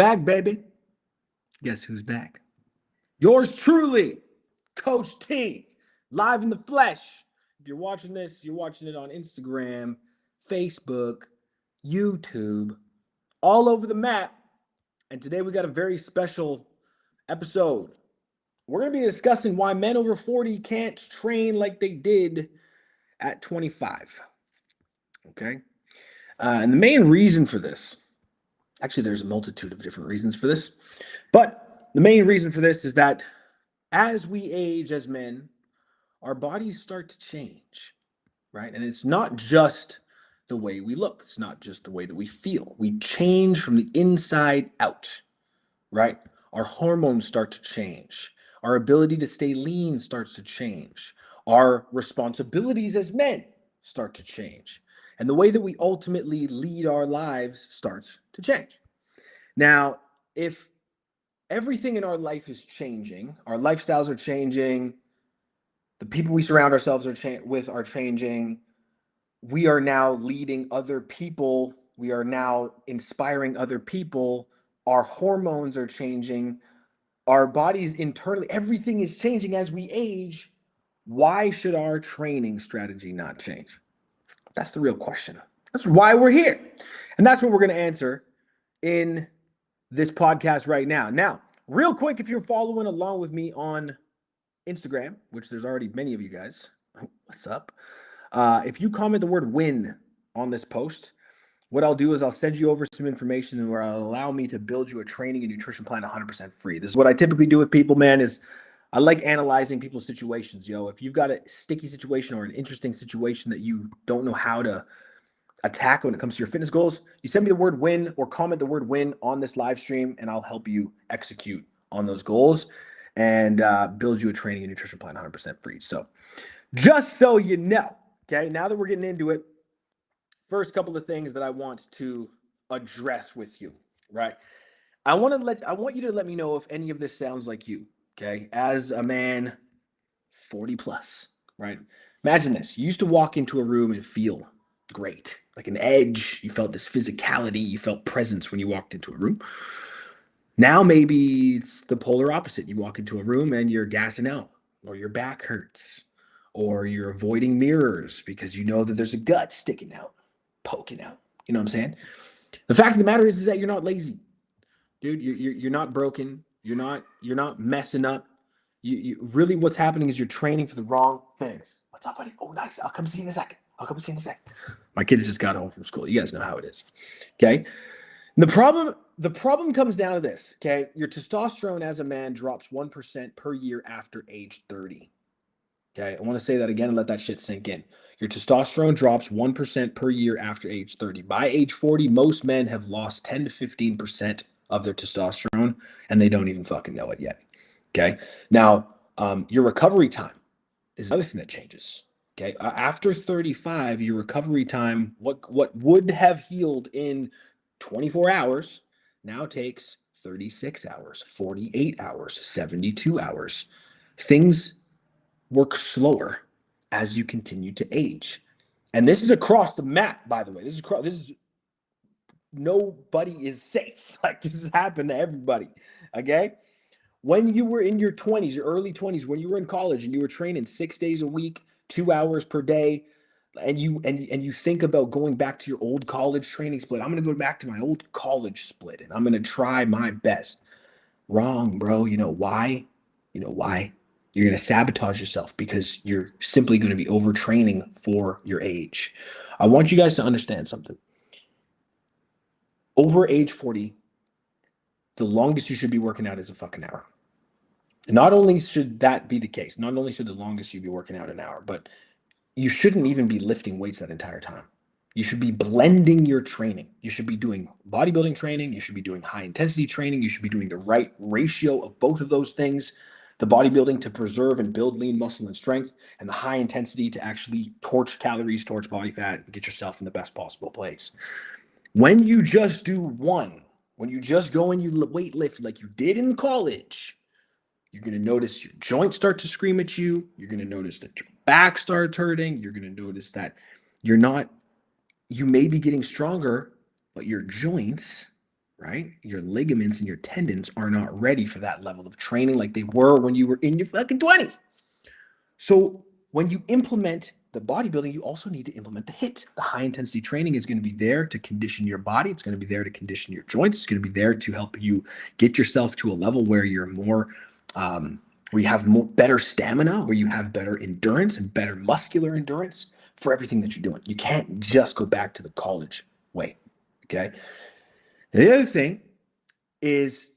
back, baby? Guess who's back? Yours truly, Coach T, live in the flesh. If you're watching this, you're watching it on Instagram, Facebook, YouTube, all over the map. And today we got a very special episode. We're going to be discussing why men over 40 can't train like they did at 25. Okay? And the main reason for this, actually, there's a multitude of different reasons for this, but the main reason for this is that as we age as men, our bodies start to change, right? And it's not just the way we look, it's not just the way that we feel. We change from the inside out, right? Our hormones start to change. Our ability to stay lean starts to change. Our responsibilities as men start to change. And the way that we ultimately lead our lives starts to change. Now, if everything in our life is changing, our lifestyles are changing, the people we surround ourselves with are changing, we are now leading other people, we are now inspiring other people, our hormones are changing, our bodies internally, everything is changing as we age. Why should our training strategy not change? That's the real question. That's why we're here. And that's what we're going to answer in this podcast right now. Now, real quick, if you're following along with me on Instagram, which there's already many of you guys, what's up? If you comment the word win on this post, what I'll do is I'll send you over some information where I'll allow me to build you a training and nutrition plan 100% free. This is what I typically do with people, man, is I like analyzing people's situations. If you've got a sticky situation or an interesting situation that you don't know how to attack when it comes to your fitness goals, you send me the word win or comment the word win on this live stream, and I'll help you execute on those goals and build you a training and nutrition plan 100% free. So just so you know, okay, now that we're getting into it, first couple of things that I want to address with you, right? I want you to let me know if any of this sounds like you, okay? As a man 40 plus, right? Imagine this. You used to walk into a room and feel great, like an edge. You felt this physicality, you felt presence when you walked into a room. Now maybe it's the polar opposite. You walk into a room and you're gassing out, or your back hurts, or you're avoiding mirrors because you know that there's a gut sticking out, poking out. You know what I'm saying? The fact of the matter is that you're not lazy, dude. You're not broken. You're not messing up. You really, what's happening is you're training for the wrong things. What's up, buddy? Oh, nice. I'll come see you in a second. My kids just got home from school. You guys know how it is. Okay. And the problem comes down to this. Okay. Your testosterone as a man drops 1% per year after age 30. Okay. I want to say that again and let that shit sink in. Your testosterone drops 1% per year after age 30. By age 40, most men have lost 10 to 15% of their testosterone, and they don't even fucking know it yet. Okay. Now, your recovery time is another thing that changes. Okay. After 35, your recovery time, what would have healed in 24 hours now takes 36 hours, 48 hours, 72 hours. Things work slower as you continue to age. And this is across the map, by the way. This is nobody is safe. Like, this has happened to everybody. Okay. When you were in your 20s, your early 20s, when you were in college and you were training 6 days a week, 2 hours per day, and you think about going back to your old college training split. I'm going to go back to my old college split and I'm going to try my best. Wrong, bro. You know why? You're going to sabotage yourself because you're simply going to be overtraining for your age. I want you guys to understand something. Over age 40, the longest you should be working out is a fucking hour. Not only should that be the case, not only should the longest you be working out an hour, but you shouldn't even be lifting weights that entire time. You should be blending your training. You should be doing bodybuilding training. You should be doing high intensity training. You should be doing the right ratio of both of those things. The bodybuilding to preserve and build lean muscle and strength, and the high intensity to actually torch calories, torch body fat, and get yourself in the best possible place. When you just do one, when you just go and you weight lift like you did in college, you're going to notice your joints start to scream at you. You're going to notice that your back starts hurting. You're going to notice that you may be getting stronger, but your joints, right? Your ligaments and your tendons are not ready for that level of training like they were when you were in your fucking 20s. So when you implement the bodybuilding, you also need to implement the HIIT. The high intensity training is going to be there to condition your body. It's going to be there to condition your joints. It's going to be there to help you get yourself to a level where you're more, where you have more better stamina, where you have better endurance and better muscular endurance for everything that you're doing. You can't just go back to the college way. Okay. And the other thing is,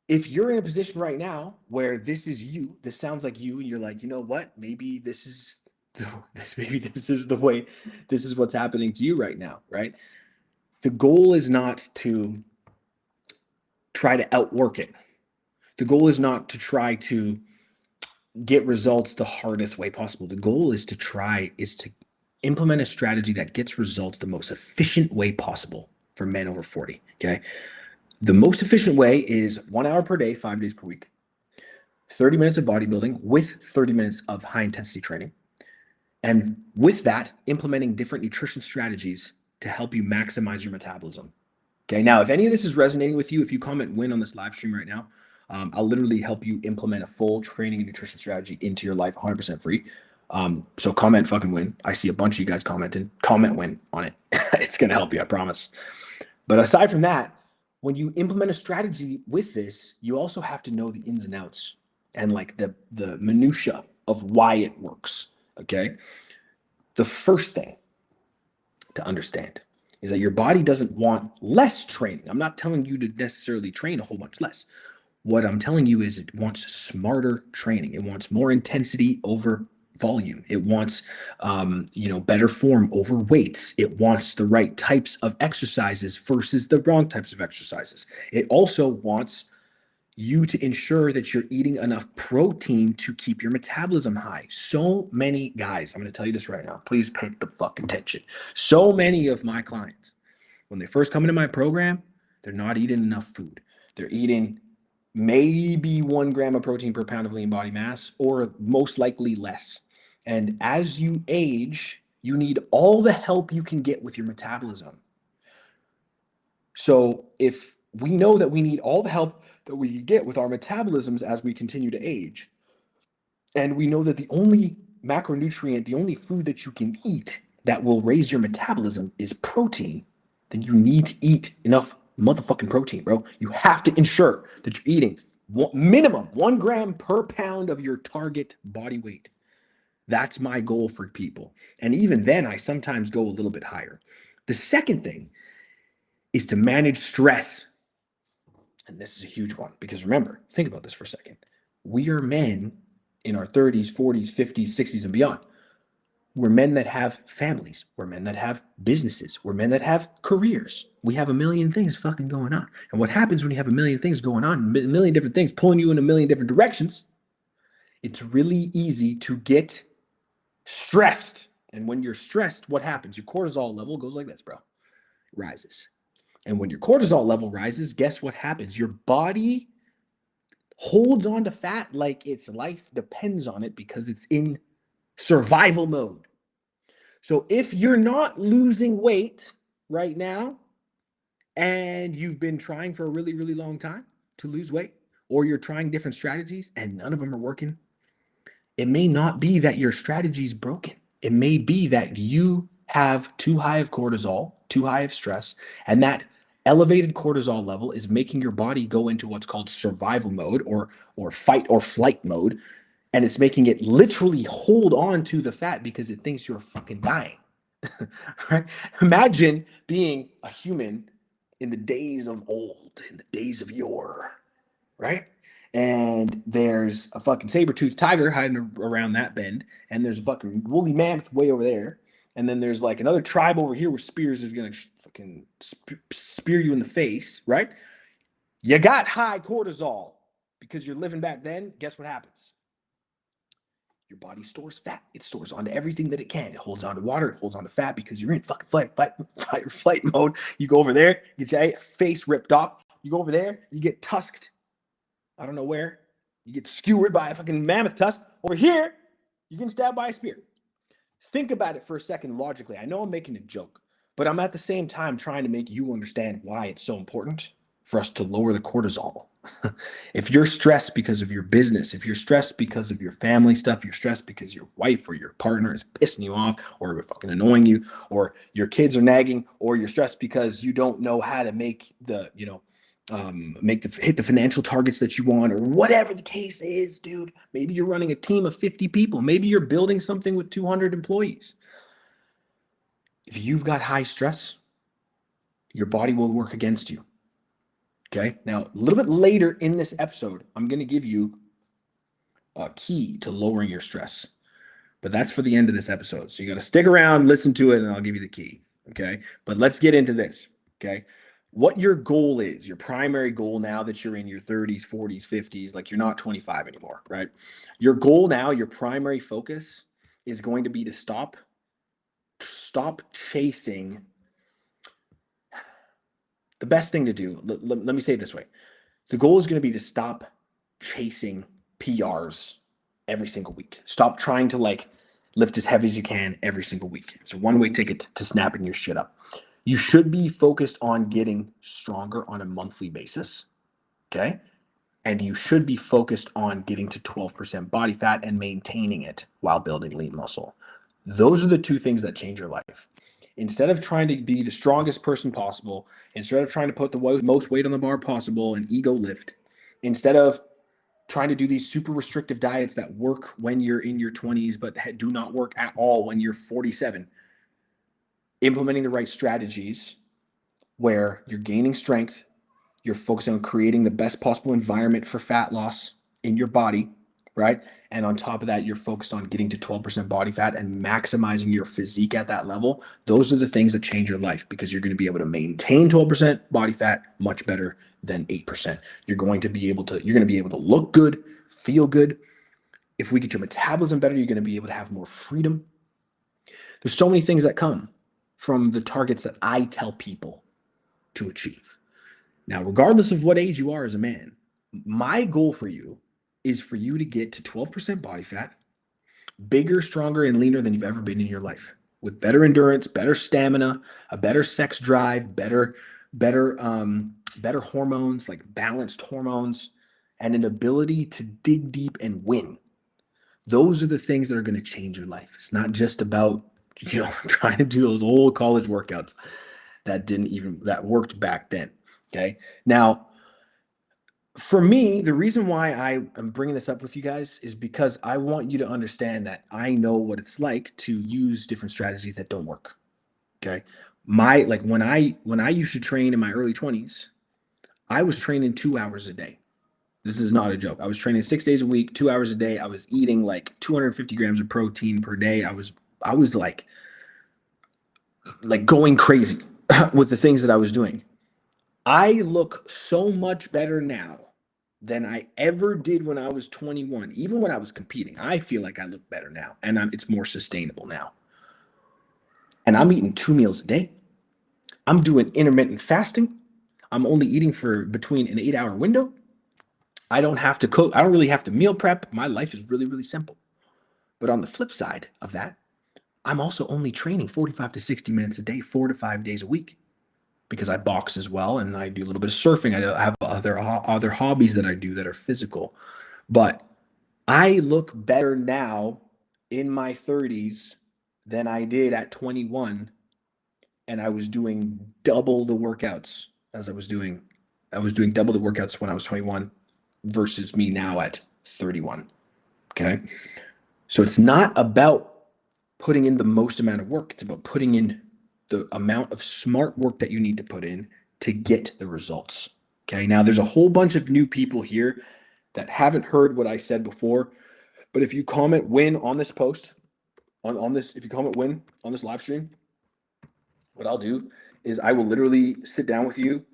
if you're in a position right now where this is you, this sounds like you, and you're like, you know what, maybe this is maybe this is the way, this is what's happening to you right now, right? The goal is not to try to outwork it. The goal is not to try to get results the hardest way possible. The goal is to implement a strategy that gets results the most efficient way possible for men over 40. Okay. The most efficient way is 1 hour per day, 5 days per week, 30 minutes of bodybuilding with 30 minutes of high intensity training. And with that, implementing different nutrition strategies to help you maximize your metabolism. Okay. Now, if any of this is resonating with you, if you comment win on this live stream right now, I'll literally help you implement a full training and nutrition strategy into your life 100% free. So comment fucking win. I see a bunch of you guys commenting. Comment win on it. It's going to help you, I promise. But aside from that, when you implement a strategy with this, you also have to know the ins and outs and like the minutia of why it works. Okay. The first thing to understand is that your body doesn't want less training. I'm not telling you to necessarily train a whole bunch less. What I'm telling you is it wants smarter training. It wants more intensity over volume. It wants, better form over weights. It wants the right types of exercises versus the wrong types of exercises. It also wants you to ensure that you're eating enough protein to keep your metabolism high. So many guys, I'm going to tell you this right now. Please pay the fuck attention. So many of my clients, when they first come into my program, they're not eating enough food. They're eating maybe 1 gram of protein per pound of lean body mass, or most likely less. And as you age, you need all the help you can get with your metabolism. So if we know that we need all the help that we get with our metabolisms as we continue to age, and we know that the only macronutrient, the only food that you can eat that will raise your metabolism is protein, then you need to eat enough motherfucking protein, bro. You have to ensure that you're eating minimum 1 gram per pound of your target body weight. That's my goal for people. And even then, I sometimes go a little bit higher. The second thing is to manage stress. And this is a huge one because remember, think about this for a second. We are men in our 30s, 40s, 50s, 60s, and beyond. We're men that have families. We're men that have businesses. We're men that have careers. We have a million things fucking going on. And what happens when you have a million things going on, a million different things pulling you in a million different directions, it's really easy to get stressed. And when you're stressed, what happens? Your cortisol level goes like this, bro. It rises. And when your cortisol level rises, guess what happens? Your body holds on to fat like its life depends on it because it's in survival mode. So if you're not losing weight right now and you've been trying for a really, really long time to lose weight, or you're trying different strategies and none of them are working, it may not be that your strategy is broken. It may be that you have too high of cortisol, too high of stress, and that elevated cortisol level is making your body go into what's called survival mode or fight or flight mode. And it's making it literally hold on to the fat because it thinks you're fucking dying. Right? Imagine being a human in the days of old, in the days of yore, right? And there's a fucking saber-toothed tiger hiding around that bend, and there's a fucking woolly mammoth way over there, and then there's like another tribe over here with spears that are gonna fucking spear you in the face, right? You got high cortisol because you're living back then. Guess what happens? Your body stores fat. It stores onto everything that it can. It holds on to water. It holds on to fat because you're in fucking flight mode. You go over there, get your face ripped off. You go over there, you get tusked. I don't know where. You get skewered by a fucking mammoth tusk. Over here, you get stabbed by a spear. Think about it for a second logically. I know I'm making a joke, But I'm at the same time trying to make you understand why it's so important for us to lower the cortisol. If you're stressed because of your business, if you're stressed because of your family stuff, you're stressed because your wife or your partner is pissing you off or fucking annoying you, or your kids are nagging, or you're stressed because you don't know how to make the, hit the financial targets that you want, or whatever the case is, dude. Maybe you're running a team of 50 people. Maybe you're building something with 200 employees. If you've got high stress, your body will work against you. Okay. Now, a little bit later in this episode, I'm going to give you a key to lowering your stress, but that's for the end of this episode. So you got to stick around, listen to it, and I'll give you the key. Okay. But let's get into this. Okay. What your goal is, your primary goal now that you're in your 30s, 40s, 50s, like you're not 25 anymore, right? Your goal now, your primary focus is going to be to stop chasing. The best thing to do, let me say it this way. The goal is going to be to stop chasing PRs every single week. Stop trying to lift as heavy as you can every single week. It's a one-way ticket to snapping your shit up. You should be focused on getting stronger on a monthly basis, okay? And you should be focused on getting to 12% body fat and maintaining it while building lean muscle. Those are the two things that change your life. Instead of trying to be the strongest person possible, instead of trying to put the most weight on the bar possible and ego lift, instead of trying to do these super restrictive diets that work when you're in your 20s but do not work at all when you're 47, implementing the right strategies where you're gaining strength, you're focusing on creating the best possible environment for fat loss in your body, right? And on top of that, you're focused on getting to 12% body fat and maximizing your physique at that level. Those are the things that change your life, because you're going to be able to maintain 12% body fat much better than 8%. You're going to be able to look good, feel good. If we get your metabolism better, you're going to be able to have more freedom. There's so many things that come from the targets that I tell people to achieve. Now, regardless of what age you are as a man, my goal for you is for you to get to 12% body fat, bigger, stronger, and leaner than you've ever been in your life, with better endurance, better stamina, a better sex drive, better hormones, like balanced hormones, and an ability to dig deep and win. Those are the things that are going to change your life. It's not just about, trying to do those old college workouts that worked back then. Okay. Now, for me, the reason why I am bringing this up with you guys is because I want you to understand that I know what it's like to use different strategies that don't work. Okay. When I used to train in my early 20s, I was training 2 hours a day. This is not a joke. I was training 6 days a week, 2 hours a day. I was eating like 250 grams of protein per day. I was like going crazy with the things that I was doing. I look so much better now than I ever did when I was 21. Even when I was competing, I feel like I look better now, and it's more sustainable now. And I'm eating 2 meals a day. I'm doing intermittent fasting. I'm only eating for between an 8-hour window. I don't have to cook. I don't really have to meal prep. My life is really, really simple. But on the flip side of that, I'm also only training 45 to 60 minutes a day, 4 to 5 days a week, because I box as well, and I do a little bit of surfing. I have other hobbies that I do that are physical. But I look better now in my 30s than I did at 21, and I was doing double the workouts as I was doing. I was doing double the workouts when I was 21 versus me now at 31. Okay? So it's not about putting in the most amount of work. It's about putting in the amount of smart work that you need to put in to get the results. Okay. Now there's a whole bunch of new people here that haven't heard what I said before, but if you comment win on this post, if you comment win on this live stream, what I'll do is I will literally sit down with you,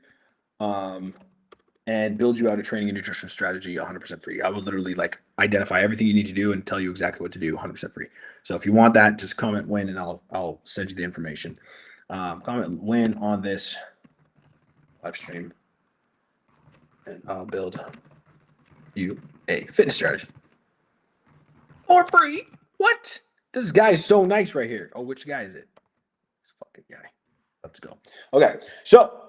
and build you out a training and nutrition strategy 100% free. I will literally identify everything you need to do and tell you exactly what to do 100% free. So if you want that, just comment win and I'll send you the information. Comment win on this live stream and I'll build you a fitness strategy for free. What? This guy is so nice right here. Oh, which guy is it? This fucking guy. Let's go. Okay, so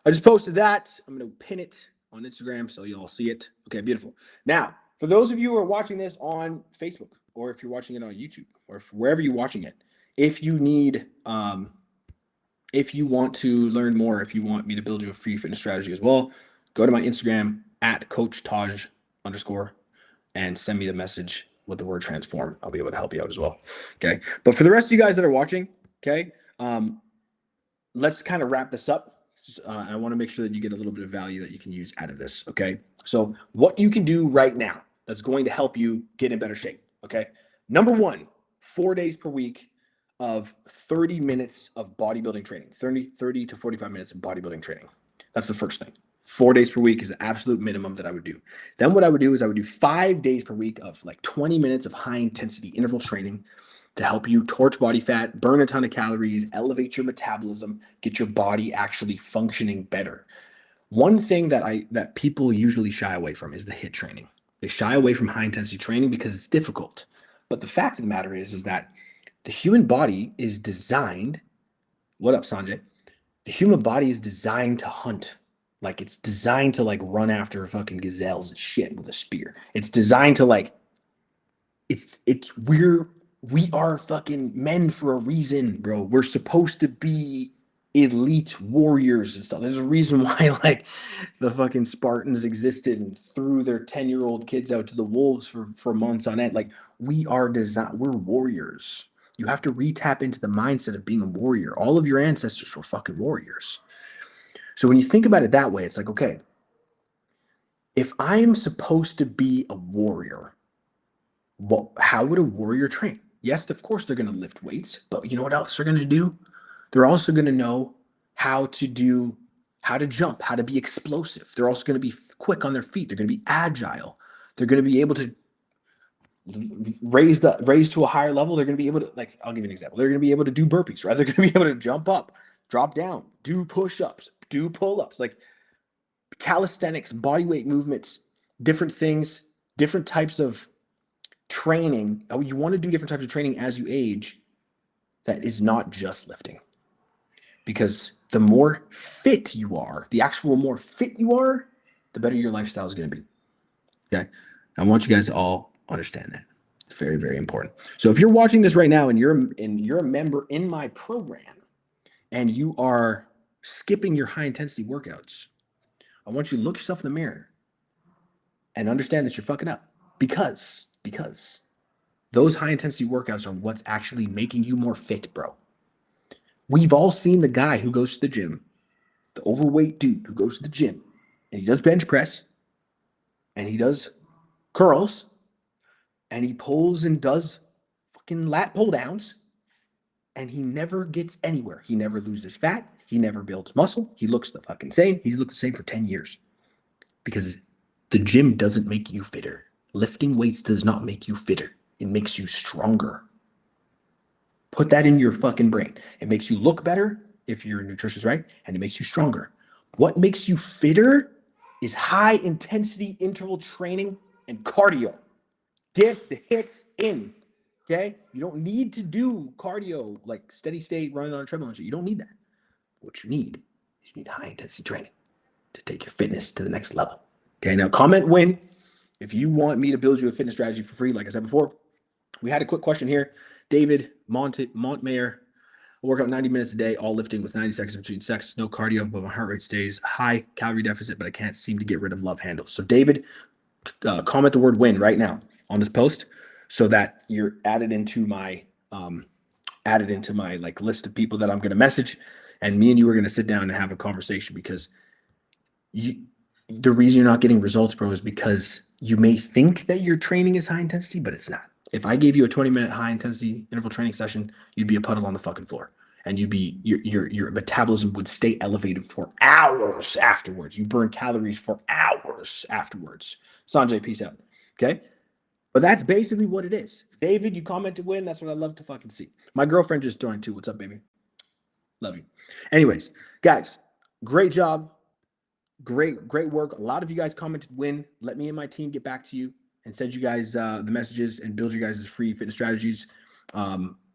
I just posted that. I'm going to pin it on Instagram so you all see it. Okay, beautiful. Now, for those of you who are watching this on Facebook, or if you're watching it on YouTube, or wherever you're watching it, if you need, if you want to learn more, if you want me to build you a free fitness strategy as well, go to my Instagram at Coach Taj _ and send me the message with the word transform. I'll be able to help you out as well. Okay. But for the rest of you guys that are watching, okay, let's kind of wrap this up. I want to make sure that you get a little bit of value that you can use out of this. Okay. So what you can do right now that's going to help you get in better shape. Okay. Number one, 4 days per week of 30 minutes of bodybuilding training, 30 to 45 minutes of bodybuilding training. That's the first thing. 4 days per week is the absolute minimum that I would do. Then what I would do is I would do 5 days per week of like 20 minutes of high intensity interval training to help you torch body fat, burn a ton of calories, elevate your metabolism, get your body actually functioning better. One thing that people usually shy away from is the HIIT training. They shy away from high intensity training because it's difficult. But the fact of the matter is that the human body is designed, what up, Sanjay? The human body is designed to hunt. Like it's designed to like run after fucking gazelles and shit with a spear. It's designed to like, we are fucking men for a reason, bro. We're supposed to be elite warriors and stuff. There's a reason why like the fucking Spartans existed and threw their 10-year-old kids out to the wolves for months on end. Like we're warriors. You have to re-tap into the mindset of being a warrior. All of your ancestors were fucking warriors. So when you think about it that way, it's like, okay, if I am supposed to be a warrior, how would a warrior train? Yes, of course they're going to lift weights, but you know what else they're going to do? They're also going to know how to jump, how to be explosive. They're also going to be quick on their feet. They're going to be agile. They're going to be able to raise to a higher level. They're going to be able to, like, I'll give you an example. They're going to be able to do burpees, right? They're going to be able to jump up, drop down, do push-ups, do pull-ups, like calisthenics, body weight movements, different things, different types of training. You want to do different types of training as you age that is not just lifting. Because the more fit you are, the more fit you are, the better your lifestyle is going to be. Okay. I want you guys to all understand that. It's very, very important. So if you're watching this right now and you're a member in my program and you are skipping your high intensity workouts, I want you to look yourself in the mirror and understand that you're fucking up because those high intensity workouts are what's actually making you more fit, bro. We've all seen the guy who goes to the gym, the overweight dude who goes to the gym and he does bench press and he does curls and he pulls and does fucking lat pull downs and he never gets anywhere. He never loses fat. He never builds muscle. He looks the fucking same. He's looked the same for 10 years because the gym doesn't make you fitter. Lifting weights does not make you fitter. It makes you stronger. Put that in your fucking brain. It makes you look better if your nutrition is right, and it makes you stronger. What makes you fitter is high intensity interval training and cardio. Get the hits in, okay? You don't need to do cardio like steady state running on a treadmill and shit. You don't need that. What you need is high intensity training to take your fitness to the next level. Okay, now comment win if you want me to build you a fitness strategy for free. Like I said before, we had a quick question here. David Montmayor, I work out 90 minutes a day, all lifting with 90 seconds between sets, no cardio, but my heart rate stays high, calorie deficit, but I can't seem to get rid of love handles. So David, comment the word win right now on this post so that you're added into my like list of people that I'm going to message, and me and you are going to sit down and have a conversation because the reason you're not getting results, bro, is because you may think that your training is high intensity, but it's not. If I gave you a 20-minute high intensity interval training session, you'd be a puddle on the fucking floor, and your metabolism would stay elevated for hours afterwards. You burn calories for hours afterwards. Sanjay, peace out. Okay, but that's basically what it is. David, you commented win. That's what I love to fucking see. My girlfriend just joined too. What's up, baby? Love you. Anyways, guys, great job. Great work. A lot of you guys commented win. Let me and my team get back to you and send you guys the messages and build you guys free fitness strategies.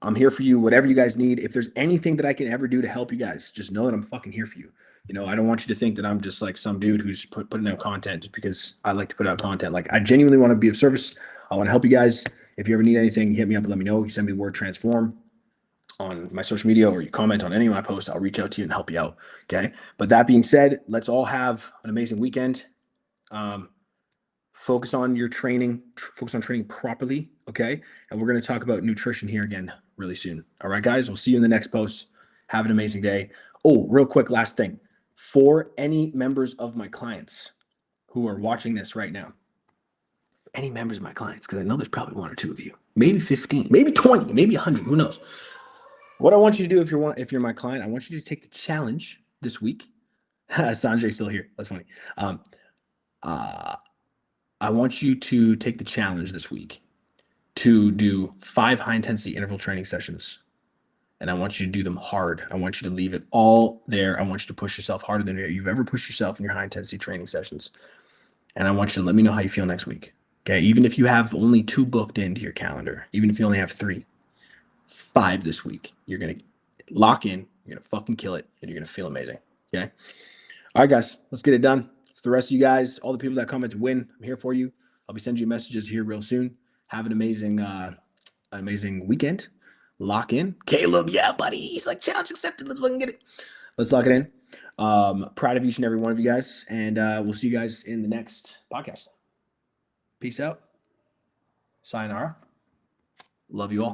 I'm here for you, whatever you guys need. If there's anything that I can ever do to help you guys, just know that I'm fucking here for you. You know, I don't want you to think that I'm just like some dude who's putting out content just because I like to put out content. Like, I genuinely want to be of service. I want to help you guys. If you ever need anything, hit me up and let me know. You send me the word transform on my social media, or you comment on any of my posts. I'll reach out to you and help you out. Okay. But that being said, let's all have an amazing weekend. Focus on your training, focus on training properly. Okay. And we're going to talk about nutrition here again really soon. All right, guys, we'll see you in the next post. Have an amazing day. Oh, real quick, last thing. For any members of my clients who are watching this right now, any members of my clients, because I know there's probably one or two of you, maybe 15, maybe 20, maybe 100, who knows? What I want you to do, if you're my client, I want you to take the challenge this week. Sanjay's still here. That's funny. I want you to take the challenge this week to do 5 high-intensity interval training sessions. And I want you to do them hard. I want you to leave it all there. I want you to push yourself harder than you've ever pushed yourself in your high-intensity training sessions. And I want you to let me know how you feel next week. Okay? Even if you have only 2 booked into your calendar, even if you only have 3, 5 this week, you're going to lock in, you're going to fucking kill it, and you're going to feel amazing. Okay? All right, guys, let's get it done. For the rest of you guys, all the people that comment to win, I'm here for you. I'll be sending you messages here real soon. Have an amazing weekend. Lock in. Caleb, yeah, buddy. He's like, challenge accepted. Let's fucking get it. Let's lock it in. Proud of each and every one of you guys. And we'll see you guys in the next podcast. Peace out. Sayonara. Love you all.